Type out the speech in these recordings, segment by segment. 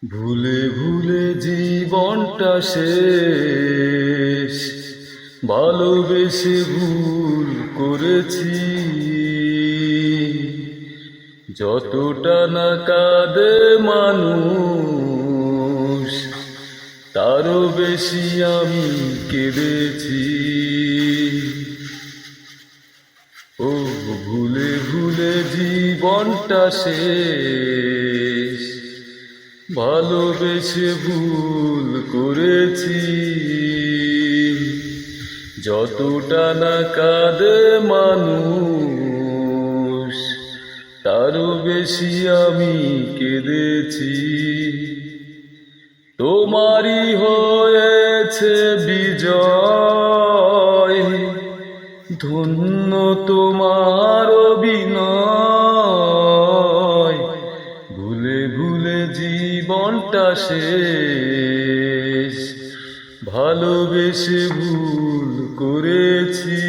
ভুলে ভুলে জীবনটা শেষ, ভালোবেসে ভুল করেছি। যতটা না কাঁদে মানুষ, তারও বেশি আমি কেঁদেছি। ও ভুলে ভুলে জীবনটা শেষ, ভালোবেসে ভুল করেছি। যতটা না কাঁদে মানুষ, তারও বেশি আমি কেঁদেছি। তোমারই হয়েছে বিজয়, ধন্য তোমার অভিনয়। ভুলে ভুলে জীবনটা শেষ, ভালোবেসে ভুল করেছি।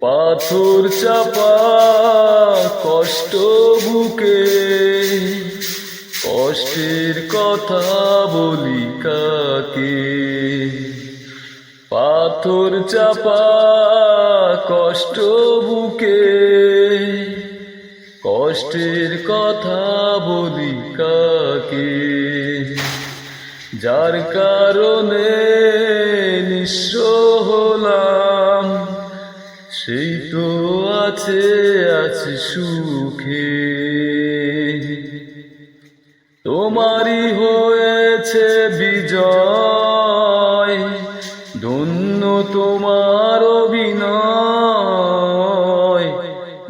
পাথর চাপা কষ্ট বুকে, কষ্টের কথা বলি কাকে। পাথর চাপা কষ্ট বুকে, কষ্টের কথা বলি কাকে। যার কারণে নিঃস্ব হলাম, সেই তো আছে সুখে। তোমারই হয়েছে বিজয়, ধন্য তোমার অভিনয়।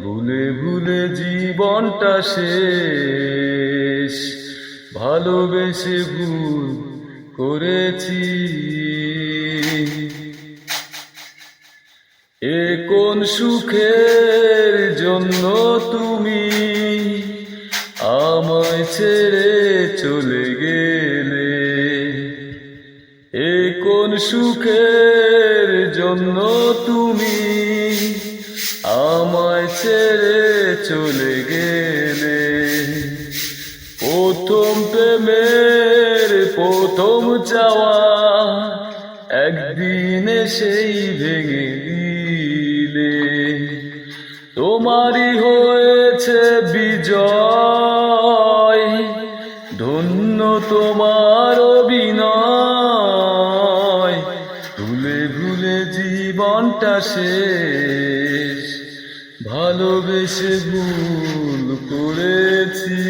ভুলে ভুলে জীবনটা শেষ, ভালোবেসে ভুল করেছি। এ কোন সুখের জন্য তুমি আমায় ছেড়ে চলে গেলে। এ কোন সুখের জন্য তুমি আমায় ছেড়ে চলে গেলে। প্রথম প্রেমের প্রথম চাওয়া, একদিন সেই ভেঙে দিলে। তোমারই হয়েছে বিজয়, ধন্য তোমার অভিনয়। ভুলে ভুলে জীবনটা শেষ, ভালোবেসে ভুল করেছি।